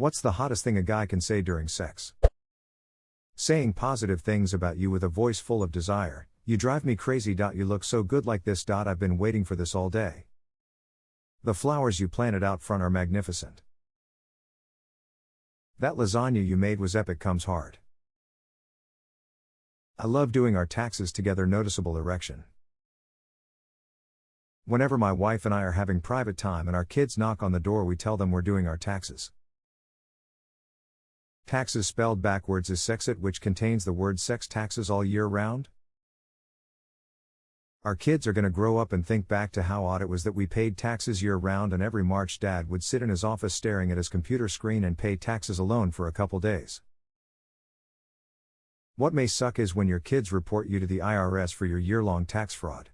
What's the hottest thing a guy can say during sex? Saying positive things about you with a voice full of desire. You drive me crazy. You look so good like this. I've been waiting for this all day. The flowers you planted out front are magnificent. That lasagna you made was epic. Comes hard. I love doing our taxes together. Noticeable erection. Whenever my wife and I are having private time and our kids knock on the door, we tell them we're doing our taxes. Taxes spelled backwards is sexit, which contains the word sex. Taxes all year round. Our kids are gonna grow up and think back to how odd it was that we paid taxes year round, and every March Dad would sit in his office staring at his computer screen and pay taxes alone for a couple days. What may suck is when your kids report you to the IRS for your year-long tax fraud.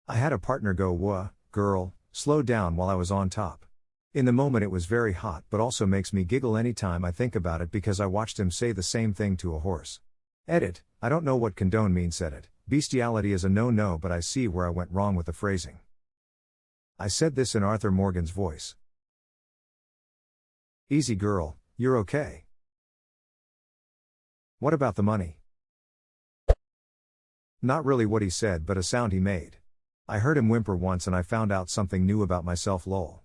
I had a partner go, "Whoa, girl, slow down," while I was on top. In the moment it was very hot, but also makes me giggle anytime I think about it because I watched him say the same thing to a horse. Edit, I don't know what condone means. Edit, bestiality is a no-no, but I see where I went wrong with the phrasing. I said this in Arthur Morgan's voice. Easy girl, you're okay. What about the money? Not really what he said, but a sound he made. I heard him whimper once and I found out something new about myself. Lol.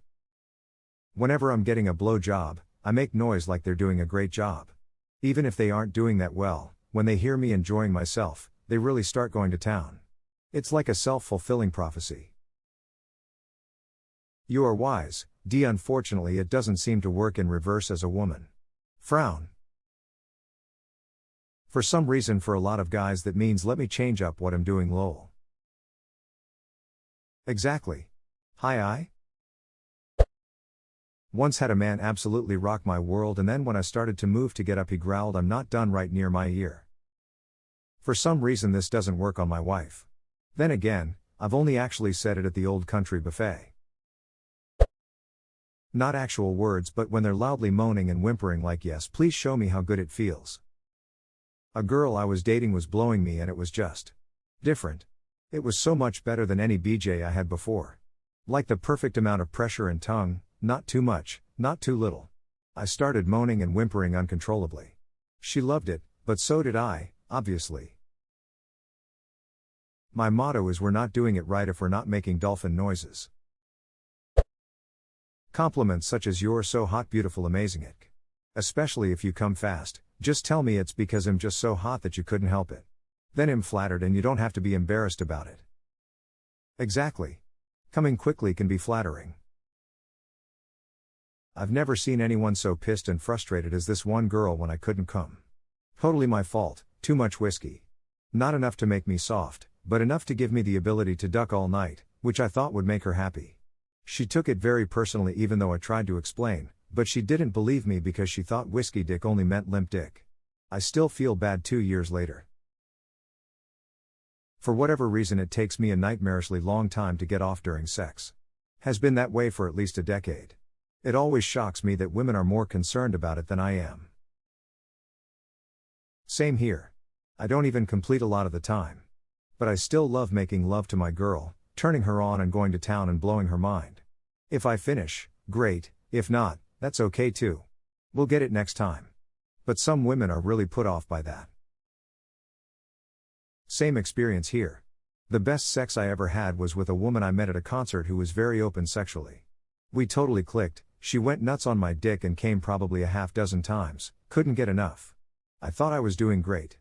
Whenever I'm getting a blow job, I make noise like they're doing a great job. Even if they aren't doing that well, when they hear me enjoying myself, they really start going to town. It's like a self-fulfilling prophecy. You are wise, D. Unfortunately it doesn't seem to work in reverse as a woman. Frown. For some reason for a lot of guys that means let me change up what I'm doing. Lol. Exactly. Hi. Once had a man absolutely rock my world, and then when I started to move to get up he growled, "I'm not done," right near my ear. For some reason this doesn't work on my wife. Then again, I've only actually said it at the old country buffet. Not actual words, but when they're loudly moaning and whimpering like, "Yes, please show me how good it feels." A girl I was dating was blowing me and it was just different. It was so much better than any BJ I had before. Like the perfect amount of pressure and tongue, not too much, not too little. I started moaning and whimpering uncontrollably. She loved it, but so did I, obviously. My motto is we're not doing it right if we're not making dolphin noises. Compliments such as "You're so hot, beautiful, amazing it." Especially if you come fast, just tell me it's because I'm just so hot that you couldn't help it. Then I'm flattered and you don't have to be embarrassed about it. Exactly. Coming quickly can be flattering. I've never seen anyone so pissed and frustrated as this one girl when I couldn't come. Totally my fault, too much whiskey. Not enough to make me soft, but enough to give me the ability to duck all night, which I thought would make her happy. She took it very personally even though I tried to explain, but she didn't believe me because she thought whiskey dick only meant limp dick. I still feel bad 2 years later. For whatever reason it takes me a nightmarishly long time to get off during sex. Has been that way for at least a decade. It always shocks me that women are more concerned about it than I am. Same here. I don't even complete a lot of the time. But I still love making love to my girl, turning her on and going to town and blowing her mind. If I finish, great, if not, that's okay too. We'll get it next time. But some women are really put off by that. Same experience here. The best sex I ever had was with a woman I met at a concert who was very open sexually. We totally clicked, she went nuts on my dick and came probably a half dozen times, couldn't get enough. I thought I was doing great.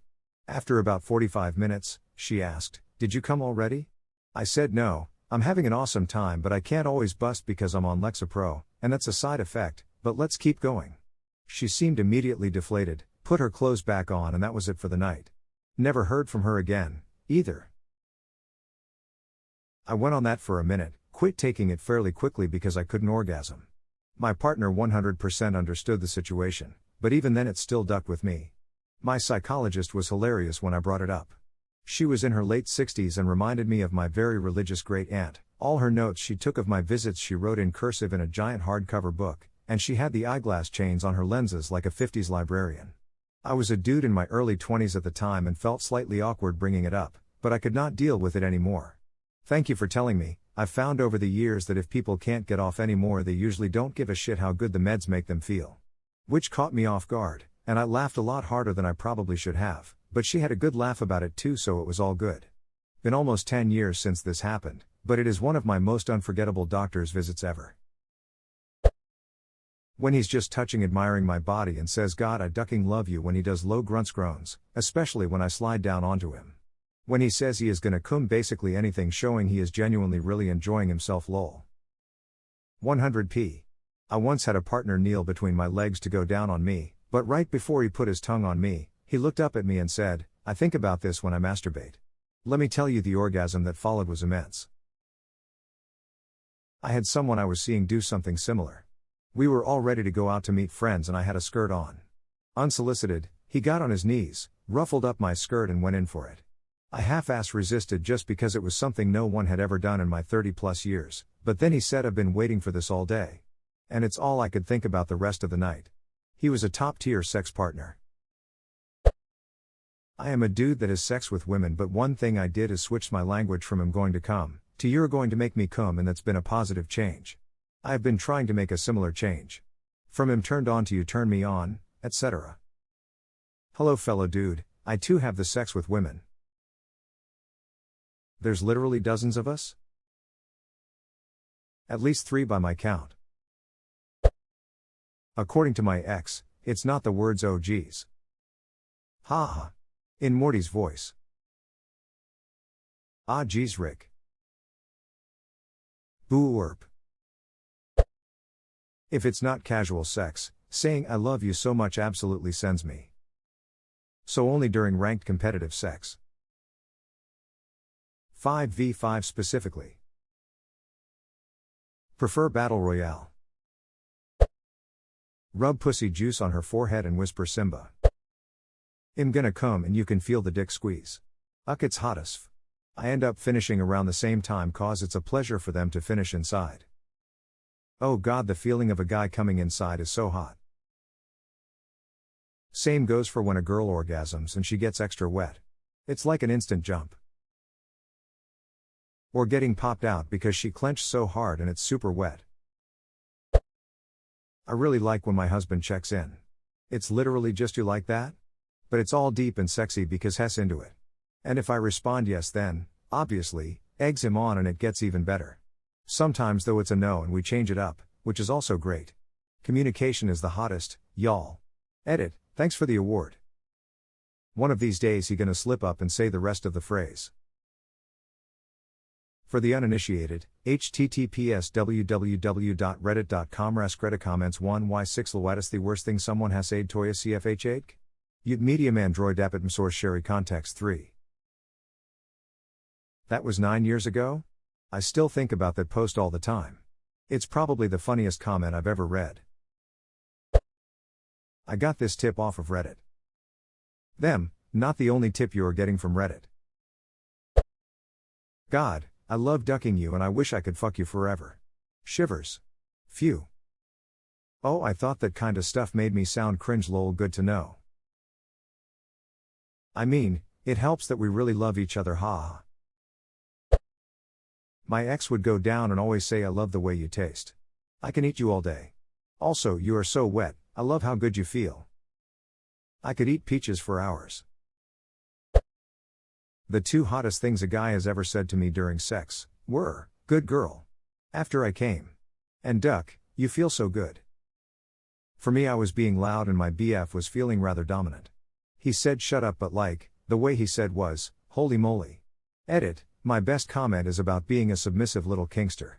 After about 45 minutes, she asked, "Did you come already?" I said no, I'm having an awesome time but I can't always bust because I'm on Lexapro, and that's a side effect, but let's keep going. She seemed immediately deflated, put her clothes back on, and that was it for the night. Never heard from her again, either. I went on that for a minute, quit taking it fairly quickly because I couldn't orgasm. My partner 100% understood the situation, but even then it still ducked with me. My psychologist was hilarious when I brought it up. She was in her late 60s and reminded me of my very religious great aunt. All her notes she took of my visits she wrote in cursive in a giant hardcover book, and she had the eyeglass chains on her lenses like a 50s librarian. I was a dude in my early 20s at the time and felt slightly awkward bringing it up, but I could not deal with it anymore. "Thank you for telling me," I've found over the years that if people can't get off anymore, they usually don't give a shit how good the meds make them feel. Which caught me off guard, and I laughed a lot harder than I probably should have, but she had a good laugh about it too, so it was all good. Been almost 10 years since this happened, but it is one of my most unforgettable doctor's visits ever. When he's just touching, admiring my body and says, "God, I ducking love you," when he does low grunts groans, especially when I slide down onto him. When he says he is gonna cum, basically anything showing he is genuinely really enjoying himself, lol. 100p. I once had a partner kneel between my legs to go down on me, but right before he put his tongue on me, he looked up at me and said, "I think about this when I masturbate." Let me tell you, the orgasm that followed was immense. I had someone I was seeing do something similar. We were all ready to go out to meet friends and I had a skirt on. Unsolicited, he got on his knees, ruffled up my skirt and went in for it. I half-ass resisted just because it was something no one had ever done in my 30-plus years, but then he said, "I've been waiting for this all day." And it's all I could think about the rest of the night. He was a top-tier sex partner. I am a dude that has sex with women, but one thing I did is switch my language from "I'm going to come" to "you're going to make me come," and that's been a positive change. I have been trying to make a similar change. From "I'm turned on" to "you turn me on," etc. Hello fellow dude, I too have the sex with women. There's literally dozens of us? At least 3 by my count. According to my ex, it's not the words "oh geez." Ha. In Morty's voice. Ah geez Rick. Boo-orp. If it's not casual sex, saying "I love you so much" absolutely sends me. So only during ranked competitive sex. 5v5 specifically. Prefer battle royale. Rub pussy juice on her forehead and whisper Simba. I'm gonna come and you can feel the dick squeeze. It's hot as f. I end up finishing around the same time cause it's a pleasure for them to finish inside. Oh god, the feeling of a guy coming inside is so hot. Same goes for when a girl orgasms and she gets extra wet. It's like an instant jump. Or getting popped out because she clenched so hard and it's super wet. I really like when my husband checks in. It's literally just "you like that?" But it's all deep and sexy because he's into it. And if I respond yes, then, obviously, eggs him on and it gets even better. Sometimes though it's a no and we change it up, which is also great. Communication is the hottest, y'all. Edit, thanks for the award. One of these days he gonna slip up and say the rest of the phrase. For the uninitiated, https www.reddit.com /Reddit comments 1y6 what is the worst thing someone has said toya cfh8? Ut medium android appet source sherry context 3. That was 9 years ago? I still think about that post all the time. It's probably the funniest comment I've ever read. I got this tip off of Reddit. Them, not the only tip you're getting from Reddit. God, I love ducking you and I wish I could fuck you forever. Shivers. Phew. Oh, I thought that kinda stuff made me sound cringe, lol, good to know. I mean, it helps that we really love each other, haha. My ex would go down and always say, "I love the way you taste. I can eat you all day. Also, you are so wet, I love how good you feel. I could eat peaches for hours." The 2 hottest things a guy has ever said to me during sex were, "Good girl," after I came, and "Duck, you feel so good." For me, I was being loud and my BF was feeling rather dominant. He said "shut up," but the way he said was, "holy moly." Edit, my best comment is about being a submissive little kinkster.